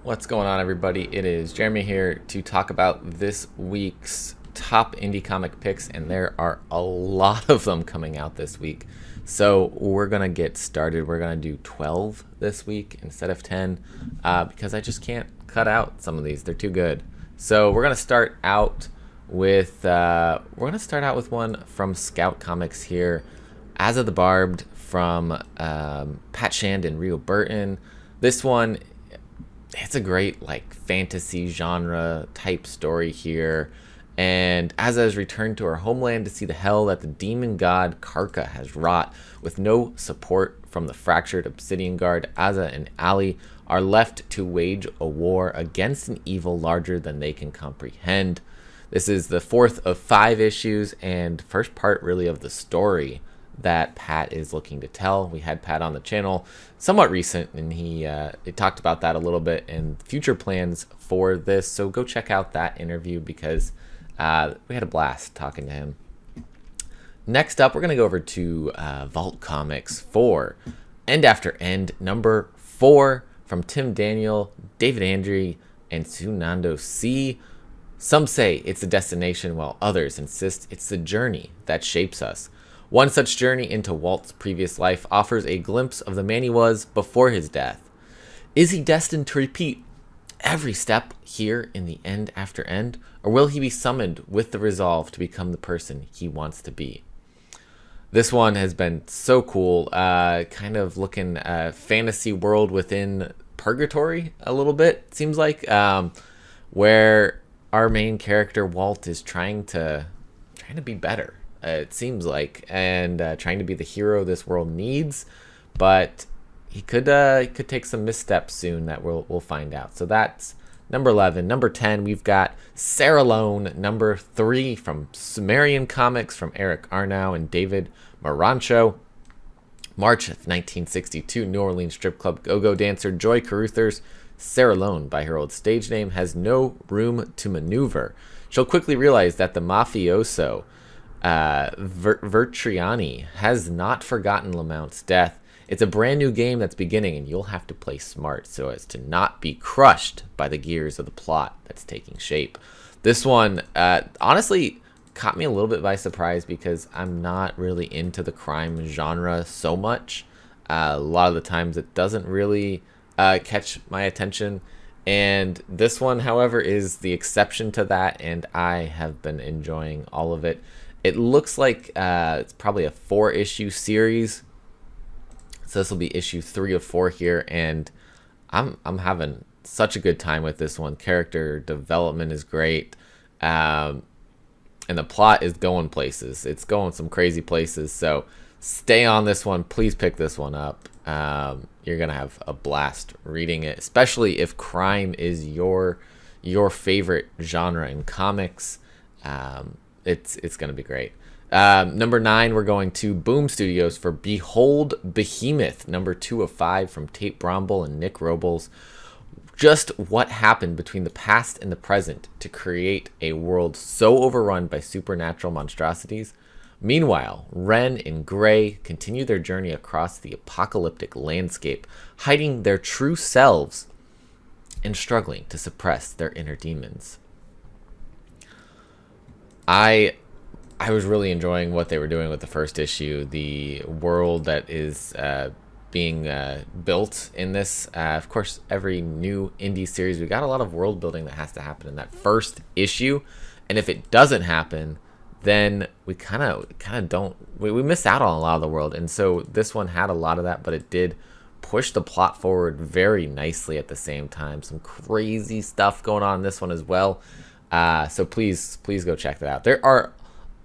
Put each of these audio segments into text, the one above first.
What's going on, everybody? It is Jeremy here to talk about this week's top indie comic picks, and there are a lot of them coming out this week. So we're going to get started. We're going to do 12 this week instead of 10 because I just can't cut out some of these. They're too good. So we're going to start out with one from Scout Comics here, As of the Barbed from Pat Shand and Rio Burton. This one, it's a great like fantasy genre type story here, and Asa has returned to her homeland to see the hell that the demon god Karka has wrought. With no support from the fractured Obsidian Guard, Asa and Ali are left to wage a war against an evil larger than they can comprehend. This is the fourth of 5 issues and first part really of the story that Pat is looking to tell. We had Pat on the channel somewhat recent, and he talked about that a little bit and future plans for this. So go check out that interview because we had a blast talking to him. Next up, we're going to go over to Vault Comics for End After End, number 4 from Tim Daniel, David Andre, and Sunando C. Some say it's the destination, while others insist it's the journey that shapes us. One such journey into Walt's previous life offers a glimpse of the man he was before his death. Is he destined to repeat every step here in the End After End, or will he be summoned with the resolve to become the person he wants to be? This one has been so cool, kind of looking fantasy world within purgatory a little bit, it seems like, where our main character Walt is trying to be better. It seems like, and trying to be the hero this world needs, but he could take some missteps soon that we'll find out. So that's number 11. Number 10, we've got Sarah Lone, number 3 from Sumerian Comics from Eric Arnau and David Marancho. March of 1962, New Orleans strip club go-go dancer Joy Carruthers, Sarah Lone by her old stage name, has no room to maneuver. She'll quickly realize that the mafioso Vertriani has not forgotten Lamount's death. It's a brand new game that's beginning, and you'll have to play smart so as to not be crushed by the gears of the plot that's taking shape. This one honestly caught me a little bit by surprise because I'm not really into the crime genre so much. A lot of the times it doesn't really catch my attention, and this one, however, is the exception to that, and I have been enjoying all of it. It looks like it's probably a 4-issue series, so this will be issue 3 of 4 here, and I'm having such a good time with this one. Character development is great, and the plot is going places. It's going some crazy places, so stay on this one. Please pick this one up. You're gonna have a blast reading it, especially if crime is your favorite genre in comics. It's going to be great. Number 9, we're going to Boom Studios for Behold Behemoth, number 2 of 5 from Tate Bromble and Nick Robles. Just what happened between the past and the present to create a world so overrun by supernatural monstrosities? Meanwhile, Ren and Gray continue their journey across the apocalyptic landscape, hiding their true selves and struggling to suppress their inner demons. I was really enjoying what they were doing with the first issue. The world that is being built in this. Of course, every new indie series, we got a lot of world building that has to happen in that first issue. And if it doesn't happen, then we kind of don't. We miss out on a lot of the world. And so this one had a lot of that, but it did push the plot forward very nicely at the same time. Some crazy stuff going on in this one as well. So please go check that out. There are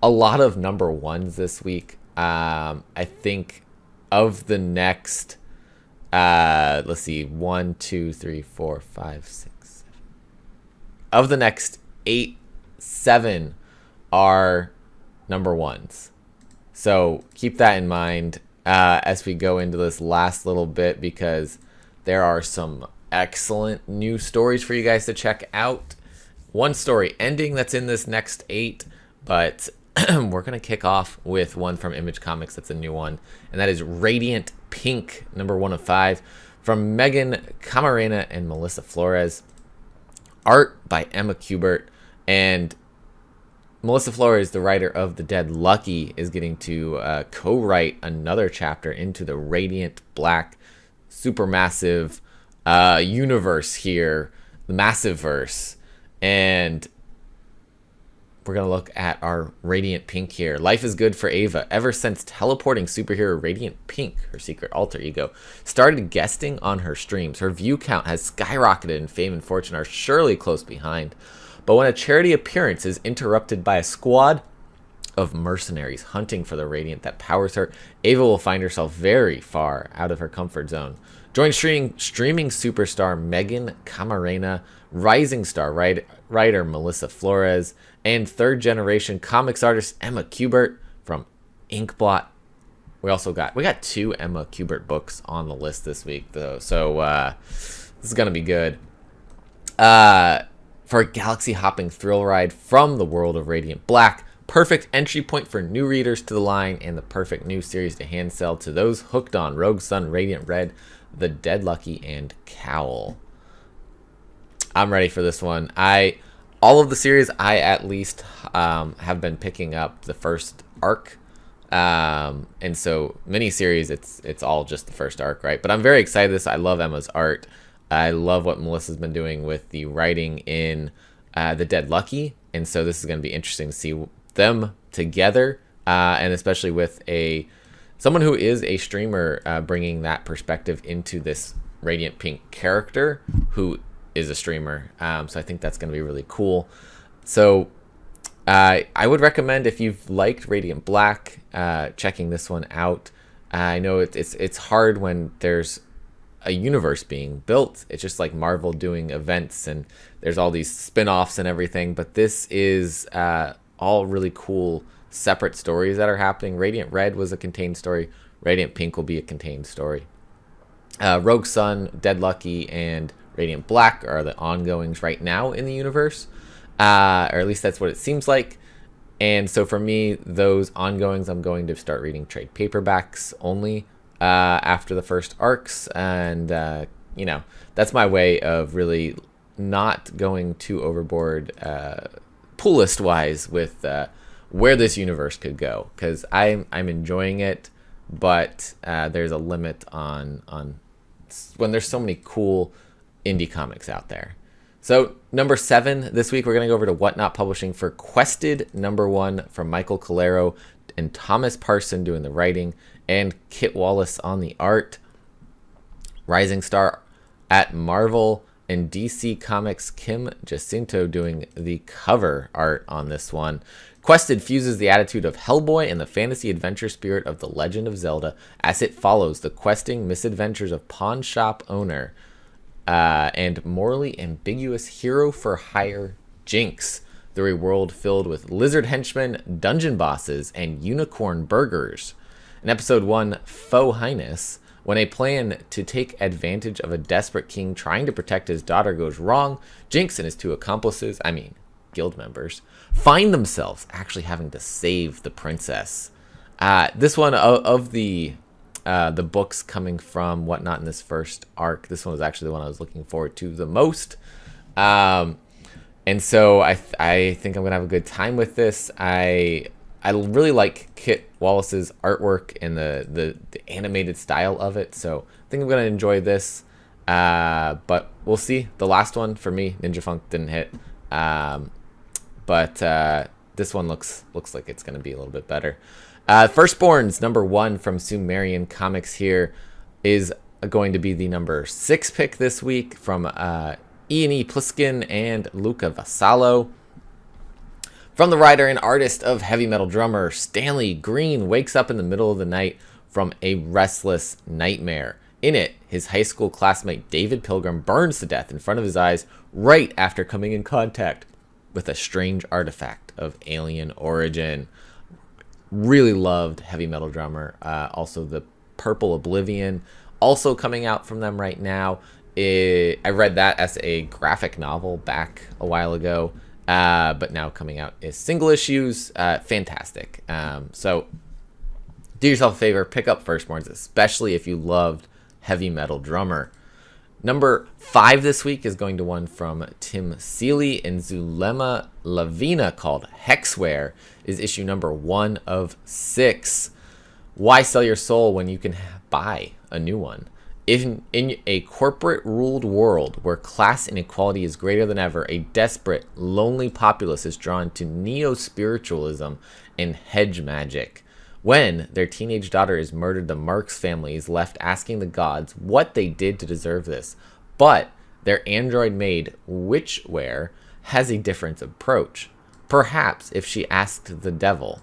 a lot of number 1s this week. I think of the next, let's see, 1, 2, 3, 4, 5, 6, 7. Of the next 8, 7 are number 1s. So keep that in mind as we go into this last little bit, because there are some excellent new stories for you guys to check out. One story ending that's in this next 8, but we're going to kick off with one from Image Comics that's a new one, and that is Radiant Pink, number 1 of 5, from Megan Camarena and Melissa Flores. Art by Emma Kubert. And Melissa Flores, the writer of The Dead Lucky, is getting to co-write another chapter into the Radiant Black supermassive universe here, the Massive Verse. And we're going to look at our Radiant Pink here. Life is good for Ava. Ever since teleporting superhero Radiant Pink, her secret alter ego, started guesting on her streams, her view count has skyrocketed and fame and fortune are surely close behind. But when a charity appearance is interrupted by a squad of mercenaries hunting for the Radiant that powers her, Ava will find herself very far out of her comfort zone. Join streaming superstar Megan Camarena, rising star writer Melissa Flores, and third-generation comics artist Emma Kubert from Inkblot. We got 2 Emma Kubert books on the list this week, though, so this is gonna be good. For a galaxy-hopping thrill ride from the world of Radiant Black, perfect entry point for new readers to the line, and the perfect new series to hand sell to those hooked on Rogue Sun, Radiant Red, The Dead Lucky, and Cowl. I'm ready for this one. All of the series, I at least have been picking up the first arc, and so miniseries, it's all just the first arc, right? But I'm very excited. I love Emma's art. I love what Melissa's been doing with the writing in The Dead Lucky, and so this is going to be interesting to see them together, and especially with someone who is a streamer bringing that perspective into this Radiant Pink character who is a streamer. So I think that's going to be really cool. So I would recommend, if you've liked Radiant Black, checking this one out. I know it's hard when there's a universe being built. It's just like Marvel doing events and there's all these spin-offs and everything, but this is all really cool separate stories that are happening. Radiant Red was a contained story. Radiant Pink will be a contained story. Rogue Sun, Dead Lucky, and Radiant Black are the ongoings right now in the universe, or at least that's what it seems like. And so for me, those ongoings, I'm going to start reading trade paperbacks only after the first arcs, and that's my way of really not going too overboard pull list wise with where this universe could go, because I'm enjoying it, but there's a limit on when there's so many cool indie comics out there. So number 7 this week, we're going to go over to Whatnot Publishing for Quested #1 from Michael Calero and Thomas Parson doing the writing, and Kit Wallace on the art. Rising star at Marvel and DC Comics, Kim Jacinto doing the cover art on this one. Quested fuses the attitude of Hellboy and the fantasy adventure spirit of The Legend of Zelda as it follows the questing misadventures of pawn shop owner and morally ambiguous hero for hire Jinx through a world filled with lizard henchmen, dungeon bosses, and unicorn burgers. In episode 1, Faux Highness, when a plan to take advantage of a desperate king trying to protect his daughter goes wrong, Jinx and his 2 accomplices, guild members, find themselves actually having to save the princess. This one of the books coming from Whatnot in this first arc, this one was actually the one I was looking forward to the most. And so I think I'm gonna have a good time with this. I really like Kit Wallace's artwork and the animated style of it, so I think I'm gonna enjoy this. But we'll see. The last one for me, Ninja Funk, didn't hit. But this one looks like it's gonna be a little bit better. Firstborns #1 from Sumerian Comics here is going to be the number 6 pick this week from Ian E. Pliskin and Luca Vassallo. From the writer and artist of heavy metal drummer Stanley Green wakes up in the middle of the night from a restless nightmare. In it, his high school classmate David Pilgrim burns to death in front of his eyes right after coming in contact with a strange artifact of alien origin. Really loved heavy metal drummer. Also the Purple Oblivion, also coming out from them right now. I read that as a graphic novel back a while ago, but now coming out as single issues. Fantastic. So do yourself a favor, pick up Firstborns, especially if you loved heavy metal drummer. Number 5 this week is going to one from Tim Seeley and Zulema Lavina called Hexware, is issue number 1 of 6. Why sell your soul when you can buy a new one? In a corporate-ruled world where class inequality is greater than ever, a desperate, lonely populace is drawn to neo-spiritualism and hedge magic. When their teenage daughter is murdered, the Marx family is left asking the gods what they did to deserve this. But their android-made witchware has a different approach. Perhaps if she asked the devil.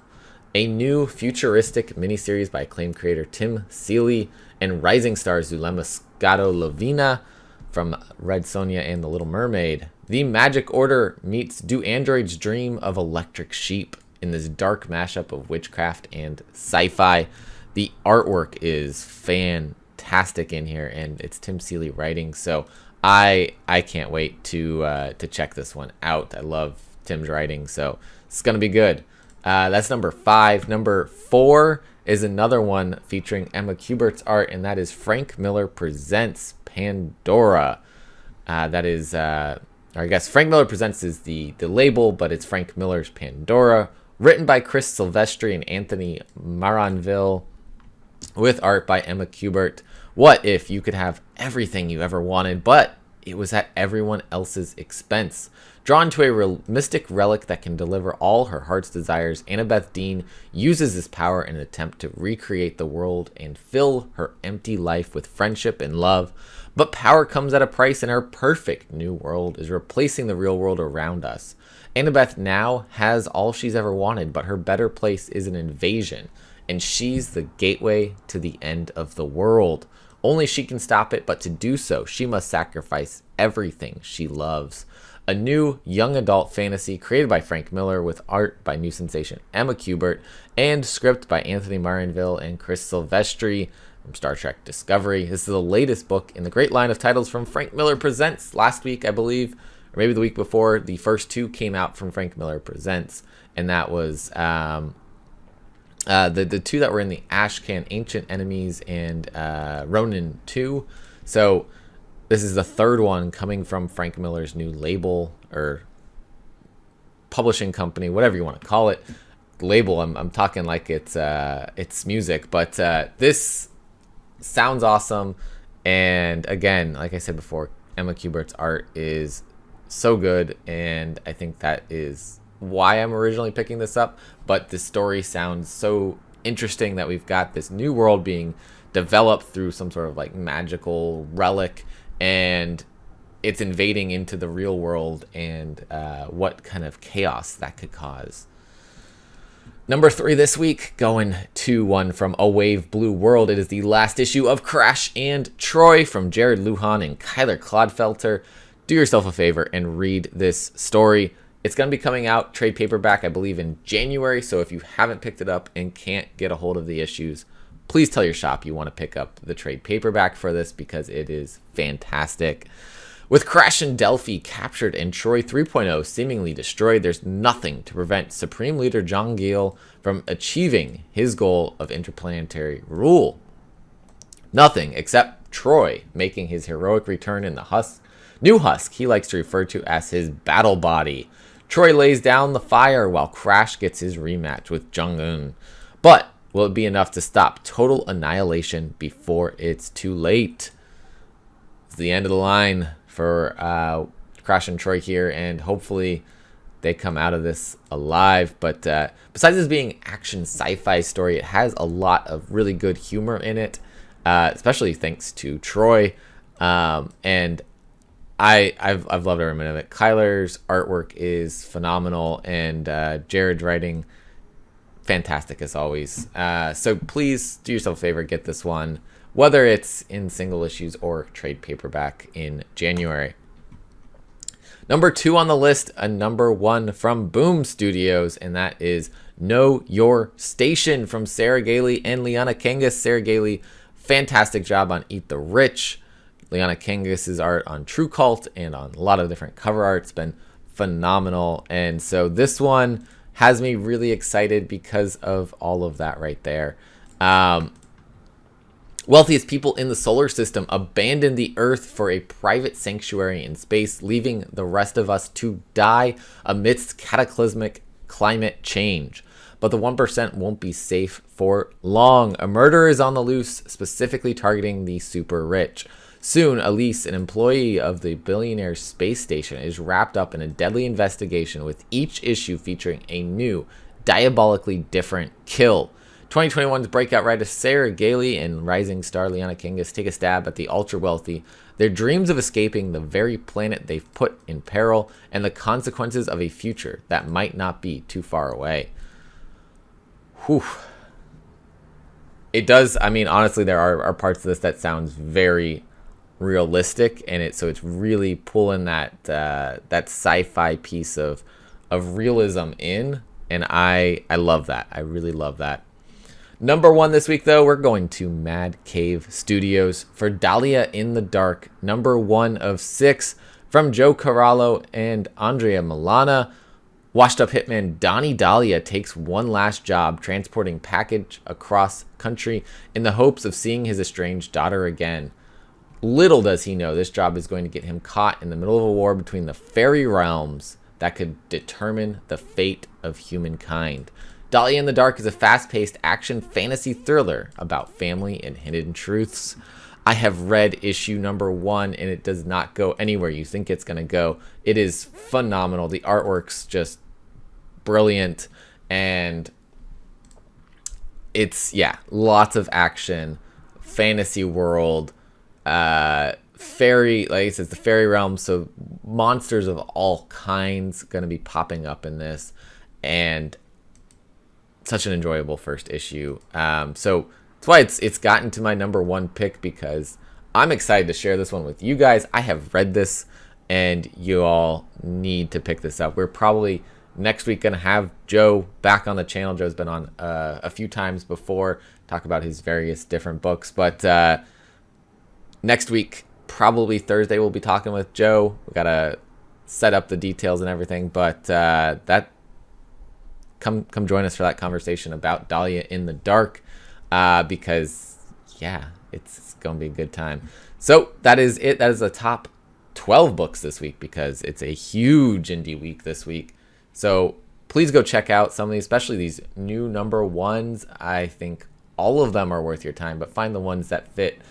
A new futuristic miniseries by acclaimed creator Tim Seeley and rising star Zulema Scotto Lavina from Red Sonja and The Little Mermaid. The Magic Order meets Do Androids Dream of Electric Sheep in this dark mashup of witchcraft and sci-fi. The artwork is fantastic in here, and it's Tim Seeley writing, so I can't wait to check this one out. I love Tim's writing, so it's gonna be good. That's number 5. Number 4 is another one featuring Emma Kubert's art, and that is Frank Miller Presents Pandora. That is, or I guess Frank Miller Presents is the label, but it's Frank Miller's Pandora. Written by Chris Silvestri and Anthony Maranville, with art by Emma Kubert. What if you could have everything you ever wanted, but it was at everyone else's expense? Drawn to a mystic relic that can deliver all her heart's desires, Annabeth Dean uses this power in an attempt to recreate the world and fill her empty life with friendship and love. But power comes at a price, and her perfect new world is replacing the real world around us. Annabeth now has all she's ever wanted, but her better place is an invasion, and she's the gateway to the end of the world. Only she can stop it, but to do so, she must sacrifice everything she loves. A new young adult fantasy created by Frank Miller with art by new sensation Emma Kubert and script by Anthony Maranville and Chris Silvestri from Star Trek Discovery. This is the latest book in the great line of titles from Frank Miller Presents. Last week, I believe, or maybe the week before, the first 2 came out from Frank Miller Presents, and that was the 2 that were in the Ashcan Ancient Enemies and Ronin 2. So this is the 3rd one coming from Frank Miller's new label or publishing company, whatever you want to call it. Label, I'm talking like it's music, but this sounds awesome. And again, like I said before, Emma Kubert's art is so good, and I think that is why I'm originally picking this up. But the story sounds so interesting that we've got this new world being developed through some sort of like magical relic, and it's invading into the real world, and what kind of chaos that could cause. Number 3 this week, going to one from A Wave Blue World. It is the last issue of Crash and Troy from Jared Lujan and Kyler Clodfelter. Do yourself a favor and read this story. It's going to be coming out trade paperback, I believe, in January. So if you haven't picked it up and can't get a hold of the issues, please tell your shop you want to pick up the trade paperback for this, because it is fantastic. With Crash and Delphi captured and Troy 3.0 seemingly destroyed, there's nothing to prevent Supreme Leader John Gale from achieving his goal of interplanetary rule. Nothing except Troy making his heroic return in the new husk he likes to refer to as his battle body. Troy lays down the fire while Crash gets his rematch with Jung-un. But will it be enough to stop total annihilation before it's too late? It's the end of the line for Crash and Troy here, and hopefully they come out of this alive. But besides this being action sci-fi story, it has a lot of really good humor in it, especially thanks to Troy. And I've loved every minute of it. Kyler's artwork is phenomenal, and Jared's writing, fantastic as always. So please do yourself a favor, get this one, whether it's in single issues or trade paperback in January. Number 2 on the list, a number 1 from Boom Studios, and that is Know Your Station from Sarah Gailey and Liana Kangas. Sarah Gailey, fantastic job on Eat the Rich. Liana Kangas' art on True Cult and on a lot of different cover art. It's been phenomenal. And so this one has me really excited because of all of that right there. Wealthiest people in the solar system abandon the Earth for a private sanctuary in space, leaving the rest of us to die amidst cataclysmic climate change. But the 1% won't be safe for long. A murder is on the loose, specifically targeting the super rich. Soon, Elise, an employee of the billionaire space station, is wrapped up in a deadly investigation, with each issue featuring a new, diabolically different kill. 2021's breakout writer Sarah Gailey and rising star Liana Kangas take a stab at the ultra-wealthy, their dreams of escaping the very planet they've put in peril, and the consequences of a future that might not be too far away. Whew. It does, I mean, honestly, there are parts of this that sounds very realistic, and it's really pulling that that sci-fi piece of realism in, and I love that. I really love that. Number 1 this week, though, we're going to Mad Cave Studios for Dahlia in the Dark, number 1 of 6, from Joe Corallo and Andrea Milana. Washed-up hitman Donnie Dahlia takes one last job transporting package across country in the hopes of seeing his estranged daughter again. Little does he know this job is going to get him caught in the middle of a war between the fairy realms that could determine the fate of humankind. Dahlia in the Dark is a fast-paced action fantasy thriller about family and hidden truths. I have read issue number 1, and it does not go anywhere you think it's going to go. It is phenomenal. The artwork's just brilliant, and it's, lots of action, fantasy world, fairy, like I said, it's the fairy realm, so monsters of all kinds going to be popping up in this, and such an enjoyable first issue. So that's why it's gotten to my number 1 pick, because I'm excited to share this one with you guys. I have read this, and you all need to pick this up. We're probably next week going to have Joe back on the channel. Joe's been on a few times before, talk about his various different books. But next week, probably Thursday, we'll be talking with Joe. We got to set up the details and everything. But come join us for that conversation about Dahlia in the Dark, because it's going to be a good time. So that is it. That is the top 12 books this week, because it's a huge indie week this week. So please go check out some of these, especially these new number 1s. I think all of them are worth your time, but find the ones that fit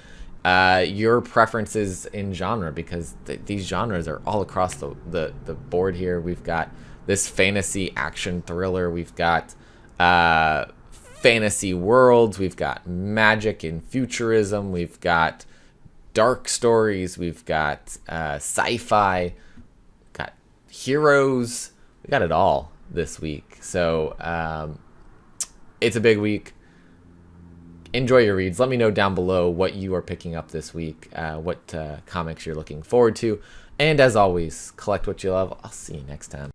your preferences in genre, because these genres are all across the board here. We've got this fantasy action thriller, we've got fantasy worlds, we've got magic and futurism, we've got dark stories, we've got sci-fi, got heroes, we got it all this week. So it's a big week. Enjoy your reads. Let me know down below what you are picking up this week, what comics you're looking forward to, and as always, collect what you love. I'll see you next time.